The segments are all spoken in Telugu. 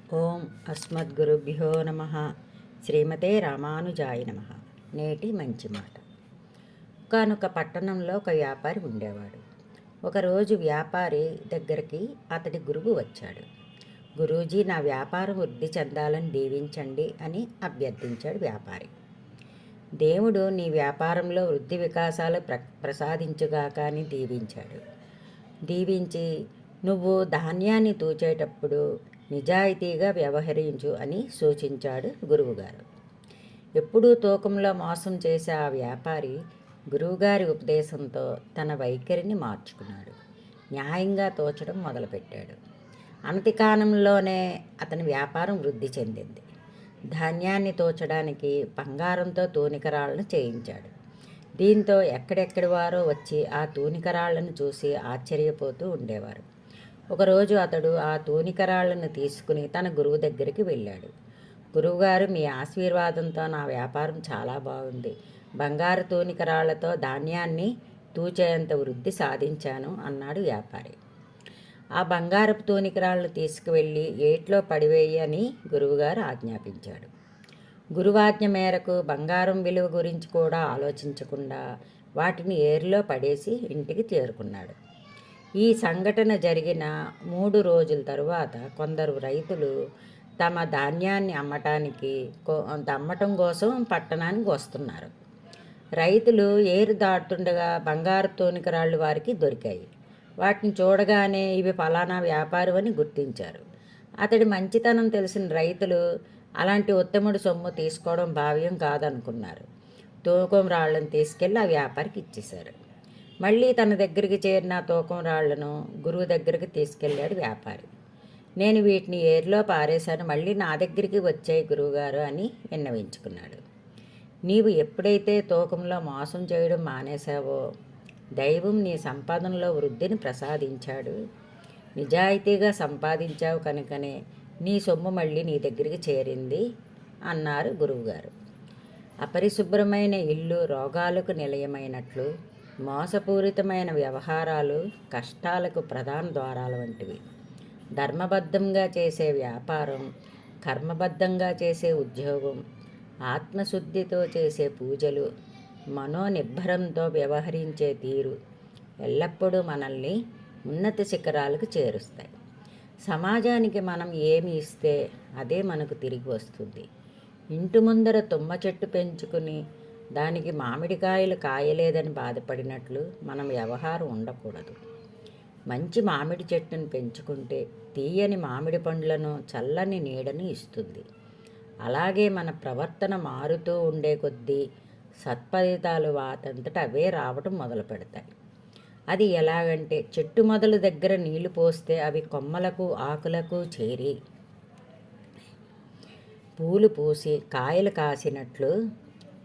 ఓం అస్మద్గురుభ్యో నమ. శ్రీమతే రామానుజాయ నమ. నేటి మంచి మాట. ఒకానొక పట్టణంలో ఒక వ్యాపారి ఉండేవాడు. ఒకరోజు వ్యాపారి దగ్గరికి అతడి గురువు వచ్చాడు. గురూజీ, నా వ్యాపారం వృద్ధి చెందాలని దీవించండి అని అభ్యర్థించాడు వ్యాపారి. దేవుడు నీ వ్యాపారంలో వృద్ధి వికాసాలు ప్రసాదించుగాక అని దీవించి, నువ్వు ధాన్యాన్ని తూచేటప్పుడు నిజాయితీగా వ్యవహరించు అని సూచించాడు గురువుగారు. ఎప్పుడూ తూకంలో మోసం చేసే ఆ వ్యాపారి గురువుగారి ఉపదేశంతో తన వైఖరిని మార్చుకున్నాడు. న్యాయంగా తోచడం మొదలుపెట్టాడు. అనతి కాలంలోనే అతని వ్యాపారం వృద్ధి చెందింది. ధాన్యాన్ని తోచడానికి బంగారంతో తూనికరాళ్లను చేయించాడు. దీంతో ఎక్కడెక్కడి వారో వచ్చి ఆ తూనికరాళ్లను చూసి ఆశ్చర్యపోతూ ఉండేవారు. ఒకరోజు అతడు ఆ తూనికరాళ్లను తీసుకుని తన గురువు దగ్గరికి వెళ్ళాడు. గురువుగారు, మీ ఆశీర్వాదంతో నా వ్యాపారం చాలా బాగుంది. బంగారు తూనికరాళ్లతో ధాన్యాన్ని తూచేంత వృద్ధి సాధించాను అన్నాడు వ్యాపారి. ఆ బంగారపు తూనికరాళ్లను తీసుకువెళ్ళి ఏట్లో పడివేయి అని గురువుగారు ఆజ్ఞాపించాడు. గురువాజ్ఞ మేరకు బంగారం విలువ గురించి కూడా ఆలోచించకుండా వాటిని ఏరులో పడేసి ఇంటికి చేరుకున్నాడు. ఈ సంఘటన జరిగిన 3 రోజుల తరువాత కొందరు రైతులు తమ ధాన్యాన్ని అమ్మటం కోసం పట్టణానికి వస్తున్నారు. రైతులు ఏరు దాటుతుండగా బంగారు తూనికరాళ్ళు వారికి దొరికాయి. వాటిని చూడగానే ఇవి ఫలానా వ్యాపారం అని గుర్తించారు. అతడి మంచితనం తెలిసిన రైతులు అలాంటి ఉత్తముడి సొమ్ము తీసుకోవడం భావ్యం కాదనుకున్నారు. తూకం రాళ్లను తీసుకెళ్ళి ఆ వ్యాపారికి ఇచ్చేశారు. మళ్ళీ తన దగ్గరికి చేరిన తూకం రాళ్లను గురువు దగ్గరికి తీసుకెళ్ళాడు వ్యాపారి. నేను వీటిని ఏరులో పారేశాను, మళ్ళీ నా దగ్గరికి వచ్చాయి గురువుగారు అని విన్నవించుకున్నాడు. నీవు ఎప్పుడైతే తూకంలో మోసం చేయడం మానేశావో దైవం నీ సంపాదనలో వృద్ధిని ప్రసాదించాడు. నిజాయితీగా సంపాదించావు కనుకనే నీ సొమ్ము మళ్ళీ నీ దగ్గరికి చేరింది అన్నారు గురువుగారు. అపరిశుభ్రమైన ఇల్లు రోగాలకు నిలయమైనట్లు మోసపూరితమైన వ్యవహారాలు కష్టాలకు ప్రధాన ద్వారాల వంటివి. ధర్మబద్ధంగా చేసే వ్యాపారం, కర్మబద్ధంగా చేసే ఉద్యోగం, ఆత్మశుద్ధితో చేసే పూజలు, మనోనిబ్బరంతో వ్యవహరించే తీరు ఎల్లప్పుడూ మనల్ని ఉన్నత శిఖరాలకు చేరుస్తాయి. సమాజానికి మనం ఏమి ఇస్తే అదే మనకు తిరిగి వస్తుంది. ఇంటి ముందర తుమ్మ చెట్టు పెంచుకుని దానికి మామిడికాయలు కాయలేదని బాధపడినట్లు మన వ్యవహారం ఉండకూడదు. మంచి మామిడి చెట్టును పెంచుకుంటే తీయని మామిడి పండ్లను, చల్లని నీడను ఇస్తుంది. అలాగే మన ప్రవర్తన మారుతూ ఉండే కొద్దీ సత్ఫలితాలు వాటంతట అవే రావటం మొదలు పెడతాయి. అది ఎలాగంటే, చెట్టు మొదలు దగ్గర నీళ్లు పోస్తే అవి కొమ్మలకు ఆకులకు చేరి పూలు పూసి కాయలు కాసినట్లు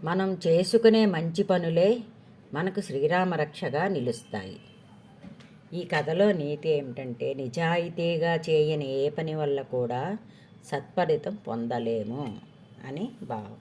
మనం చేసుకునే మంచి పనులే మనకు శ్రీరామరక్షగా నిలుస్తాయి. ఈ కథలో నీతి ఏమిటంటే, నిజాయితీగా చేయని ఏ పని వల్ల కూడా సత్ఫలితం పొందలేము అని భావం.